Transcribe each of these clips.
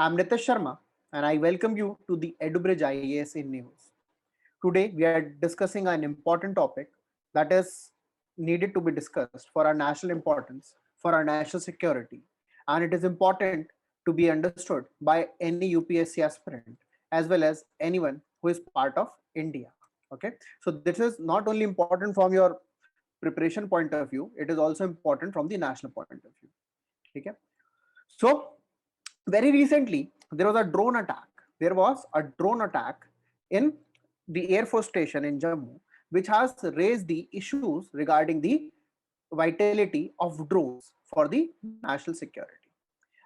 I'm Nitish Sharma and I welcome you to the EduBridge IAS in News. Today we are discussing an important topic that is needed to be discussed for our national importance, for our national security, and it is important to be understood by any UPSC aspirant as well as anyone who is part of India. Okay, so this is not only important from your preparation point of view, it is also important from the national point of view. Okay, so very recently there was a drone attack. There was a drone attack in the Air Force Station in Jammu, which has raised the issues regarding the vitality of drones for the national security.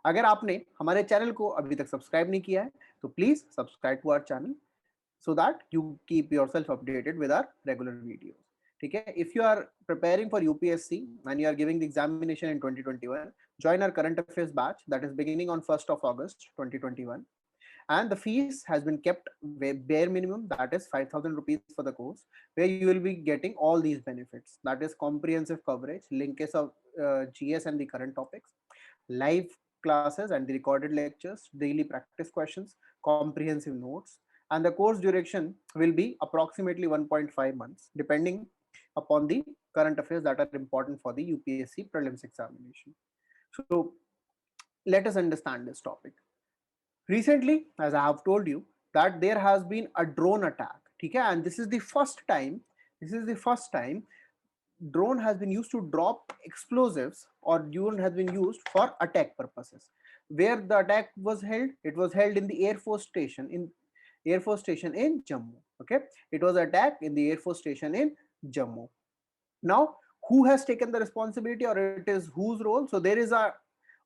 अगर आपने हमारे channel को अभी तक subscribe नहीं किया है तो please subscribe to our channel so that you keep yourself updated with our regular videos. ठीक है, if you are preparing for UPSC and you are giving the examination in 2021, join our current affairs batch that is beginning on 1st of August 2021, and the fees has been kept bare minimum, that is 5,000 rupees for the course, where you will be getting all these benefits, that is comprehensive coverage, linkage of GS and the current topics, live classes and the recorded lectures, daily practice questions, comprehensive notes, and the course duration will be approximately 1.5 months depending upon the current affairs that are important for the UPSC prelims examination. So let us understand this topic. Recently, as I have told you, that there has been a drone attack, okay, and this is the first time drone has been used to drop explosives, or drone has been used for attack purposes. Where the attack was held, it was held in the Air Force Station in Jammu. Okay, it was attack in the Air Force Station in Jammu. Now, who has taken the responsibility, or it is whose role? So there is a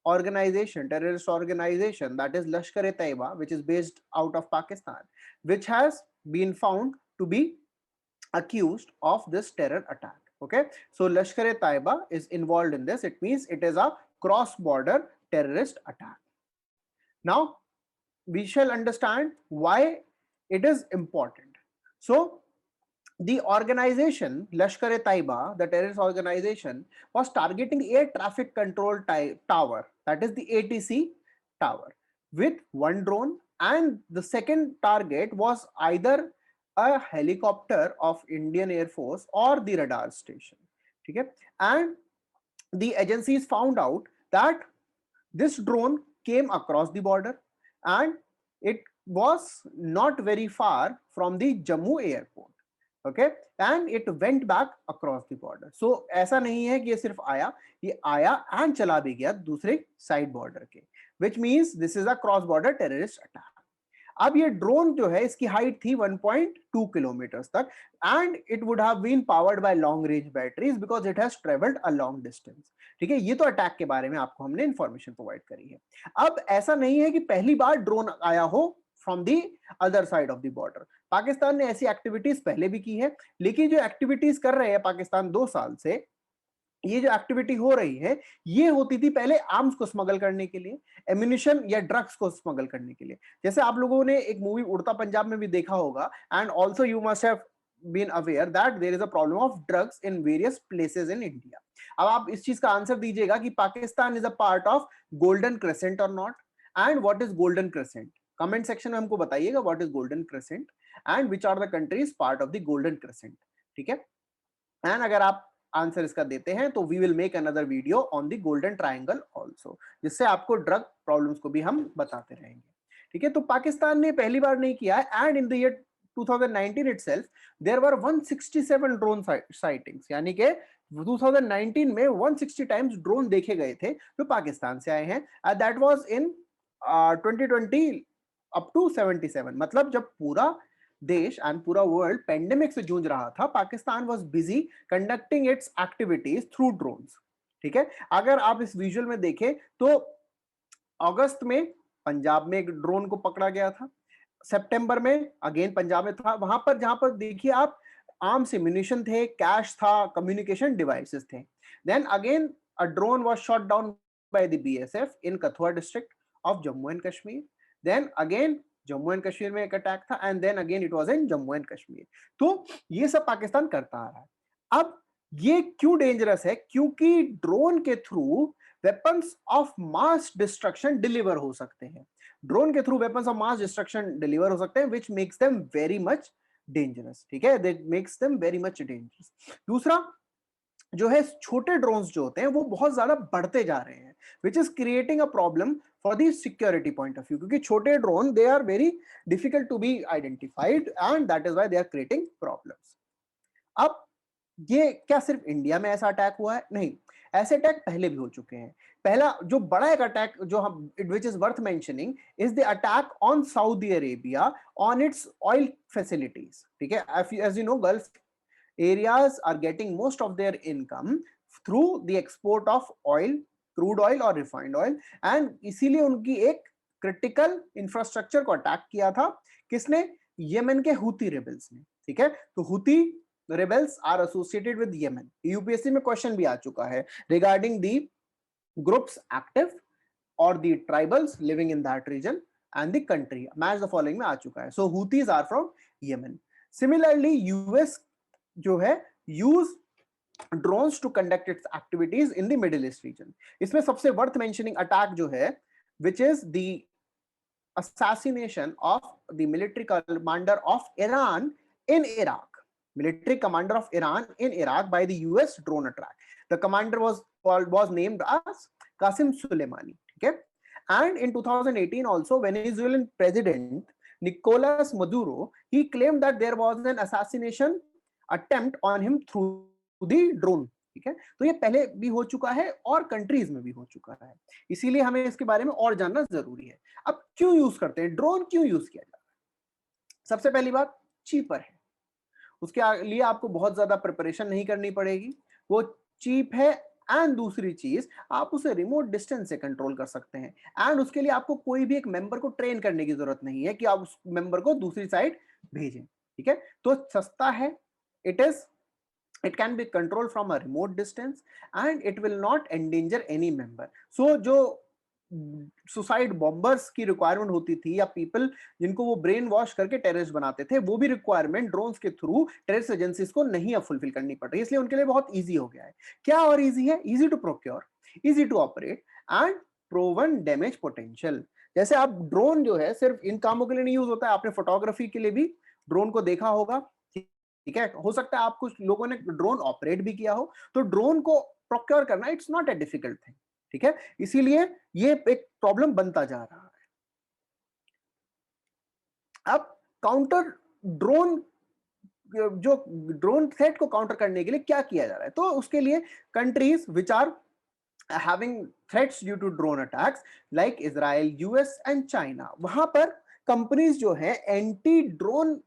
terrorist organization, that is Lashkar-e-Taiba, which is based out of Pakistan, which has been found to be accused of this terror attack. Okay, so Lashkar-e-Taiba is involved in this. It means it is a cross-border terrorist attack. Now we shall understand why it is important. So the organization Lashkar-e-Taiba, the terrorist organization, was targeting air traffic control tower, that is the ATC tower, with one drone, and the second target was either a helicopter of Indian Air Force or the radar station. Okay, and the agencies found out that this drone came across the border and it was not very far from the Jammu airport. Okay, and it went back across the border. So ऐसा नहीं है कि ये सिर्फ आया, ये आया and चला भी गया दूसरे side border के, which means this is a cross border terrorist attack. अब ये ड्रोन जो है इसकी हाइट थी 1.2 किलोमीटर्स तक, and it would have been powered by long range batteries because it has travelled a long distance. ठीक है, ये तो अटैक के बारे में आपको हमने इंफॉर्मेशन प्रोवाइड करी है. अब ऐसा नहीं है कि पहली बार ड्रोन आया हो from the other side of the border. Pakistan ने ऐसी एक्टिविटीज पहले भी की है, लेकिन जो एक्टिविटीज कर रहे हैं पाकिस्तान 2 साल से, ये जो एक्टिविटी हो रही है ये होती थी पहले आर्म्स को स्मगल करने के लिए, एम्यूनिशन या ड्रग्स को स्मगल करने के लिए. जैसे आप लोगों ने एक मूवी उड़ता पंजाब में भी देखा होगा, and also you must have been aware that there is a problem of drugs in various places in India. अब आप इस चीज का आंसर दीजिएगा कि Pakistan is a part of golden crescent और not, and what is golden crescent. Comment section में हमको बताइएगा what is golden crescent and which are the countries part of the golden crescent. ठीक है, एंड अगर आप आंसर इसका देते हैं तो we will make another video on the golden triangle also, जिससे आपको ड्रग प्रॉब्लम्स को भी हम बताते रहेंगे. ठीक है, तो पाकिस्तान ने पहली बार नहीं किया है, and in the year 2019 itself there were 167 drone sightings, यानी कि 2019 में 160 टाइम्स ड्रोन देखे गए थे जो पाकिस्तान से आए हैं. That was in 2020 up to 77. मतलब जब पूरा देश एंड पूरा वर्ल्ड पेंडेमिक से जूझ रहा था, Pakistan was busy conducting it's activities through drones. ठीक है, अगर आप इस विजुअल में देखें तो अगस्त में पंजाब में एक ड्रोन को पकड़ा गया था, सितंबर में अगेन पंजाब में था, वहां पर जहां पर देखिए आप आर्म्स एम्यूनिशन थे, कैश था, कम्युनिकेशन डिवाइसेस थे. Then again a drone was shot down by the BSF in Kathua district of Jammu and Kashmir. Then again Jammu and Kashmir में एक अटैक था, and then again it was in Jammu and Kashmir. तो ये सब पाकिस्तान करता आ रहा है. अब ये क्यों डेंजरस है? क्योंकि ड्रोन के through weapons of mass destruction deliver हो सकते हैं, ड्रोन के through weapons of mass destruction deliver हो सकते हैं, which makes them very much dangerous, ठीक है, that makes them very much dangerous. दूसरा जो है छोटे ड्रोन्स जो होते हैं वो बहुत ज्यादा बढ़ते जा रहे हैं, which is creating a problem for the security point of view, क्योंकि छोटे drone they are very difficult to be identified and that is why they are creating problems. अब ये क्या सिर्फ इंडिया में ऐसा अटैक हुआ है? नहीं, ऐसे अटैक पहले भी हो चुके हैं। पहला जो बड़ा एक अटैक जो हम which is worth mentioning is the attack on Saudi Arabia on its oil facilities, ठीक है। As you know, Gulf areas are getting most of their income through the export of oil, crude oil और refined oil, and इसीलिए उनकी एक critical infrastructure को attack किया था किसने? यमन के हुती रेबल्स ने, ठीक है। तो Houthi rebels are associated with Yemen. UPSC में क्वेश्चन भी आ चुका है रिगार्डिंग दी ग्रुप्स एक्टिव और the tribals living in that region and the country, match the following में आ चुका है। So Houthis are from Yemen. Similarly US जो है use drones to conduct its activities in the Middle East region. इसमें सबसे worth mentioning attack जो है which is the assassination of the military commander of Iran in Iraq. Military commander of Iran in Iraq by the US drone attack. The commander was named as Qasim Soleimani. Okay? And in 2018 also, Venezuelan president Nicolas Maduro, he claimed that there was an assassination attempt on him through the drone. ठीक है, तो ये पहले भी हो चुका है और कंट्रीज में भी हो चुका है, इसीलिए हमें इसके बारे में और जानना जरूरी है। अब क्यों यूज करते हैं ड्रोन, क्यों यूज किया जाता है? सबसे पहली बात, चीपर है, उसके लिए आपको बहुत ज्यादा प्रिपरेशन नहीं करनी पड़ेगी, वो चीप है। एंड दूसरी चीज, आप उसे रिमोट डिस्टेंस से कंट्रोल कर सकते हैं, एंड उसके लिए आपको कोई भी एक मेंबर को ट्रेन करने की जरूरत नहीं है कि आप उस मेंबर को दूसरी साइड भेजें, ठीक है। तो सस्ता है, it can be controlled from a remote distance and it will not endanger any member. So जो सुसाइड बॉम्बर्स की रिक्वायरमेंट होती थी या पीपल जिनको वो ब्रेन वॉश करके टेररिस्ट बनाते थे, वो भी रिक्वायरमेंट ड्रोन्स के थ्रू टेररिस्ट एजेंसीज को नहीं अब फुलफिल करनी पड़ रही, इसलिए उनके लिए बहुत इजी हो गया है। क्या और इजी है? Easy to procure, easy to operate and proven damage potential. जैसे आप ड्रोन जो है सिर्फ इन कामों के लिए नहीं यूज होता है, आपने फोटोग्राफी के लिए भी ड्रोन को देखा होगा, ठीक है। हो सकता है आप कुछ लोगों ने ड्रोन ऑपरेट भी किया हो, तो ड्रोन को प्रोक्योर करना it's not a difficult thing, ठीक है। इसीलिए ये एक प्रॉब्लम बनता जा रहा है। अब काउंटर ड्रोन, जो ड्रोन थ्रेट को काउंटर करने के लिए क्या किया जा रहा है, तो उसके लिए countries which are having threats due to drone attacks like Israel, US and China, वहां पर कंपनीज जो है एंटी ड्रोन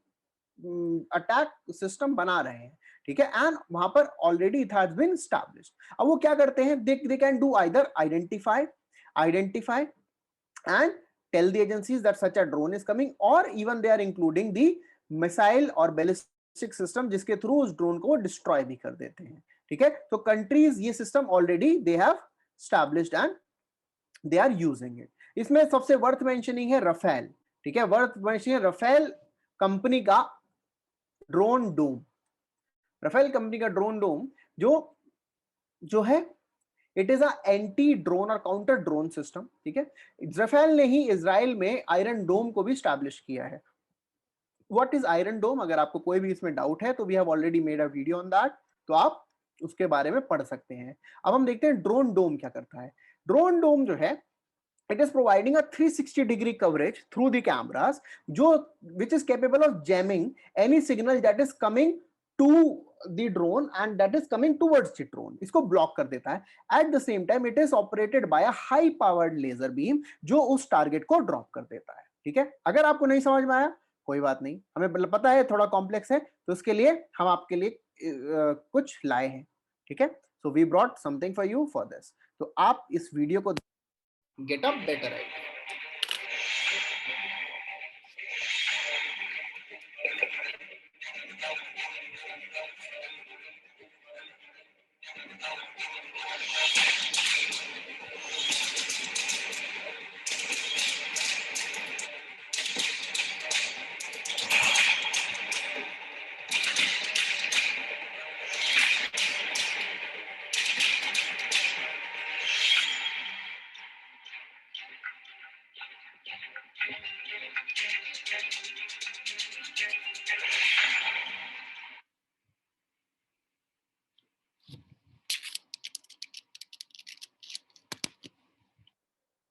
अटैक सिस्टम बना रहे हैं, ठीक है। एंड वहां पर already it has been established. अब वो क्या करते हैं? They can do either identify and tell the agencies that such a drone is coming, or even they are including the missile or ballistic system जिसके through उस drone को destroy भी कर देते हैं, ठीक है। तो कंट्रीज ये system already they have established and they are using it. इसमें सबसे वर्थ मेंशनिंग है रफेल, ठीक है, वर्थ मेंशनिंग रफेल कंपनी का ड्रोन डोम। रफेल कंपनी का ड्रोन डोम जो है it is a anti drone और काउंटर ड्रोन सिस्टम, ठीक है। रफेल ने ही इजराइल में आयरन डोम को भी स्टैब्लिश किया है। What is iron dome? अगर आपको कोई भी इसमें डाउट है तो we have already made a video on that, तो आप उसके बारे में पढ़ सकते हैं। अब हम देखते हैं ड्रोन डोम क्या करता है। ड्रोन डोम जो है it is providing a 360 degree coverage through the cameras which is capable of jamming any signal that is coming to the drone and that is coming towards the drone, इसको block कर देता है। at the same time it is operated by a high powered laser beam जो उस target को drop कर देता है, ठीक है। अगर आपको नहीं समझ में आया कोई बात नहीं, हमें पता है थोड़ा कॉम्प्लेक्स है, तो उसके लिए हम आपके लिए कुछ लाए हैं, ठीक है। So we brought something for you for this, तो आप इस वीडियो को get a better idea.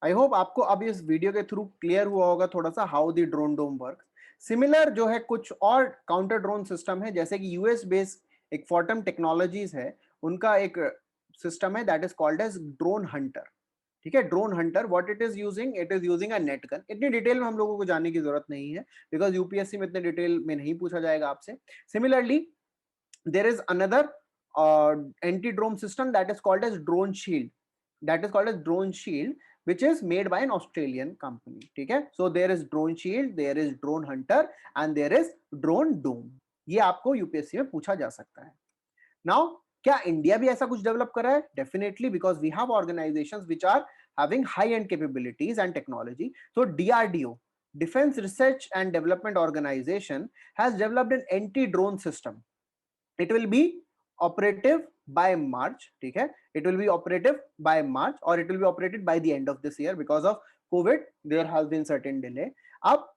I hope आपको अब इस वीडियो के थ्रू क्लियर हुआ होगा थोड़ा सा how the drone dome work. Similar जो है कुछ और काउंटर ड्रोन सिस्टम है, जैसे कि यूएस बेस्ड एक फॉर्टम टेक्नोलॉजीज है, उनका एक सिस्टम है that is called as drone hunter. ठीक है, drone hunter what it is using, it is using a net gun. इतनी डिटेल में हम लोगों को जानने की जरूरत नहीं है, बिकॉज यूपीएससी में इतने डिटेल में नहीं पूछा जाएगा आपसे। Similarly there is another anti-drone system that is called as drone shield, that is called as drone shield, which is made by an Australian company. ठीक है, so there is drone shield, there is drone hunter and there is drone dome। ये आपको UPSC में पूछा जा सकता है। Now क्या इंडिया भी ऐसा कुछ डेवलप कर रहा है? Definitely, because we have organisations which are having high end capabilities and technology. So DRDO, Defense Research and Development Organization, has developed an anti-drone system. It will be operative by March. ठीक है, it will be operative by March or it will be operated by the end of this year. Because of COVID there has been certain delay. अब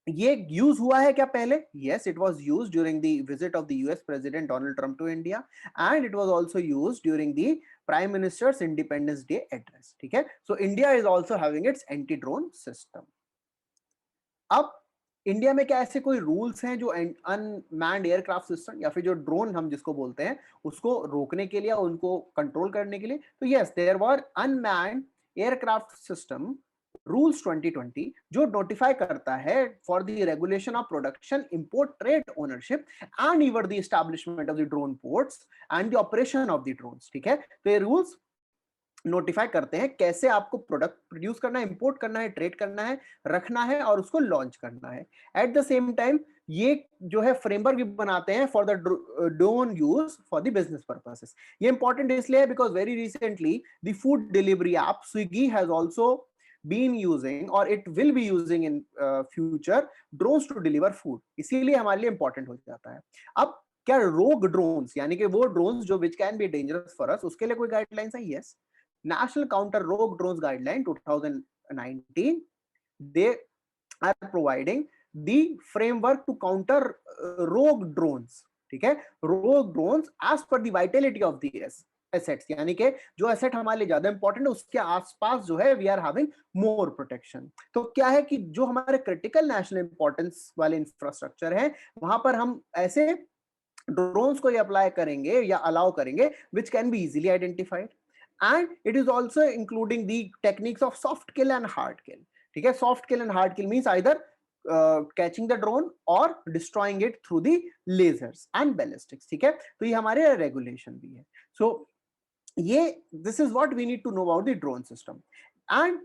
ये use हुआ है क्या पहले? yes, it was used during the visit of the US President Donald Trump to India, and it was also used during the Prime Minister's Independence Day address. ठीक है, so India is also having its anti-drone system. अब India में क्या ऐसे कोई rules हैं जो unmanned aircraft system या फिर जो ड्रोन हम जिसको बोलते हैं उसको रोकने के लिए, उनको कंट्रोल करने के लिए? तो yes, there were unmanned aircraft system rules 2020 जो नोटिफाई करता है for the regulation of production, import, trade, ownership and even the establishment of the drone ports and the operation of the drones. ठीक है, तो ये रूल्स नोटिफाई करते हैं कैसे आपको प्रोडक्ट प्रोड्यूस करना है, इंपोर्ट करना है, ट्रेड करना है, रखना है और उसको लॉन्च करना है। एट द सेम टाइम ये जो है फ्रेमवर्क भी बनाते हैं for the drone use for the business purposes. ये इंपॉर्टेंट इसलिए है because very recently the food delivery app Swiggy has also been using or it will be using in future drones to deliver food, इसीलिए हमारे लिए important हो जाता है। अब क्या रोग ड्रोन्स यानी कि वो ड्रोन्स जो which can be dangerous for us, उसके लिए कोई गाइडलाइंस है? Yes, National Counter Rogue Drones Guideline 2019, they are providing the framework to counter rogue drones. ठीक है, rogue drones as per the vitality of the assets, यानी कि जो asset हमारे लिए ज्यादा इंपॉर्टेंट है उसके आसपास जो है we are having more protection. तो क्या है कि जो हमारे क्रिटिकल नेशनल इंपॉर्टेंस वाले इंफ्रास्ट्रक्चर है वहां पर हम ऐसे ड्रोन्स को अप्लाई करेंगे या अलाउ करेंगे which can be easily identified, and it is also including the techniques of soft kill and hard kill. ठीक है, soft kill and hard kill means either catching the drone or destroying it through the lasers and ballistics. ठीक है, तो ये हमारे regulation भी है। so ये this is what we need to know about the drone system. And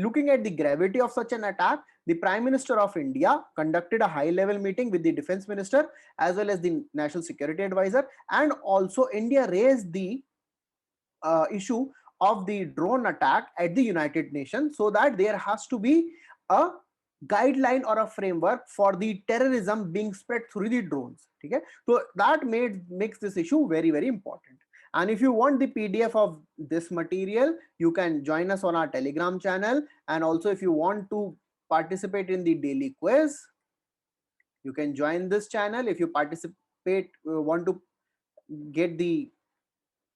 looking at the gravity of such an attack, the Prime Minister of India conducted a high-level meeting with the Defense Minister as well as the National Security Advisor, and also India raised the issue of the drone attack at the United Nations, so that there has to be a guideline or a framework for the terrorism being spread through the drones. ठीक है, so that makes this issue very very important. And if you want the PDF of this material, you can join us on our Telegram channel, and also if you want to participate in the daily quiz, you can join this channel. If you participate, want to get the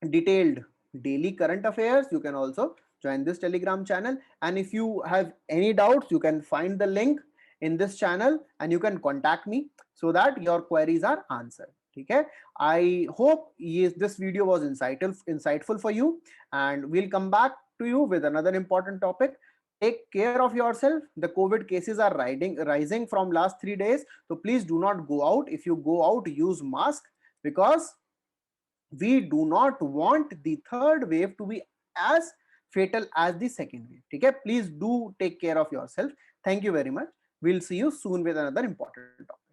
detailed daily current affairs, you can also join this Telegram channel. And if you have any doubts, you can find the link in this channel and you can contact me so that your queries are answered. Okay, I hope this video was insightful for you, and we'll come back to you with another important topic. Take care of yourself. The COVID cases are rising from last 3 days, so please do not go out. If you go out, use mask, because we do not want the third wave to be as fatal as the second wave. Okay, please do take care of yourself. Thank you very much. We'll see you soon with another important topic.